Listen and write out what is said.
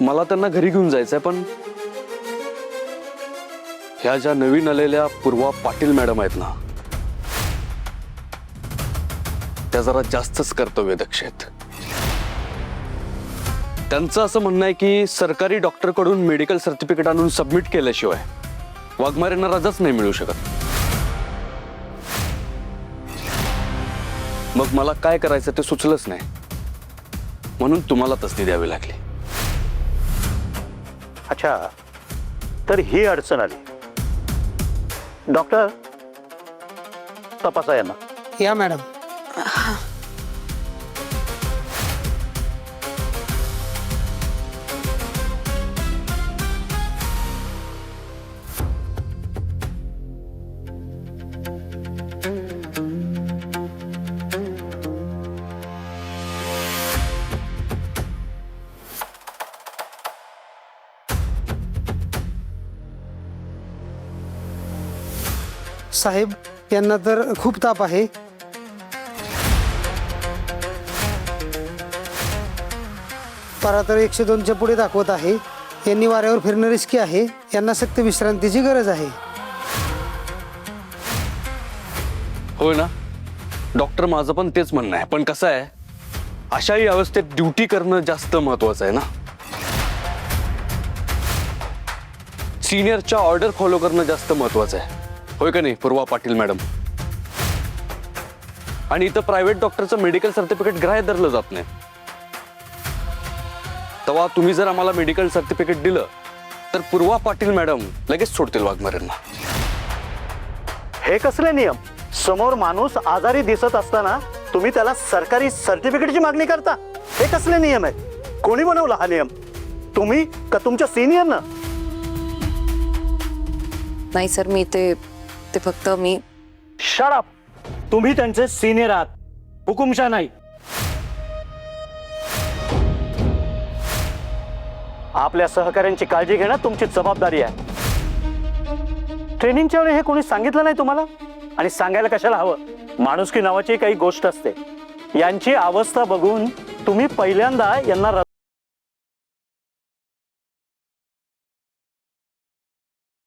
मला त्यांना घरी घेऊन जायचंय, पण ह्या ज्या नवीन आलेल्या पूर्वा पाटील मॅडम आहेत ना, त्या जरा जास्तच कर्तव्यदक्ष आहेत. त्यांचं असं म्हणणं आहे की सरकारी डॉक्टरकडून मेडिकल सर्टिफिकेट आणून सबमिट केल्याशिवाय वाघमारेंना रजाच नाही मिळू शकत. मग मला काय करायचं ते सुचलंच नाही, म्हणून तुम्हाला तसदी द्यावी लागली. अच्छा, तर ही अडचण आली. डॉक्टर, तपासा यांना. या मॅडम. साहेब, यांना तर खूप ताप आहे. पारा तर 102च्या पुढे दाखवत आहे. यांनी वाऱ्यावर फिरणं रिस्की आहे. यांना सक्त विश्रांतीची गरज आहे. होय ना डॉक्टर, माझं पण तेच म्हणणं आहे. पण कसं आहे, अशाही अवस्थेत ड्युटी करणं जास्त महत्वाचं आहे ना. सिनियरच्या ऑर्डर फॉलो करणं जास्त महत्वाचं आहे, होय का नाही पूर्वा पाटील मॅडम? आणि इथं प्रायव्हेट डॉक्टरचं मेडिकल सर्टिफिकेट ग्राह्य धरलं जात नाही. तेव्हा तुम्ही जर आम्हाला मेडिकल सर्टिफिकेट दिलं तर पूर्वा पाटील मॅडम लगेच सोडतील वाघमारेंना. हे कसले नियम? समोर माणूस आजारी दिसत असताना तुम्ही त्याला सरकारी सर्टिफिकेटची मागणी करता? हे कसले नियम आहेत? कोणी बनवला हा नियम? तुम्ही का तुमच्या सिनियरनं? नाही सर, मी ते फक्त मी. Shut up. तुम्ही त्यांचे सिनियर आहात, हुकुमशा नाही. आपल्या सहकाऱ्यांची काळजी घेणं तुमची जबाबदारी आहे. ट्रेनिंगच्या वेळी हे कोणी सांगितलं नाही तुम्हाला? आणि सांगायला कशाला हवं? माणुसकी नावाची काही गोष्ट असते. यांची अवस्था बघून तुम्ही पहिल्यांदा यांना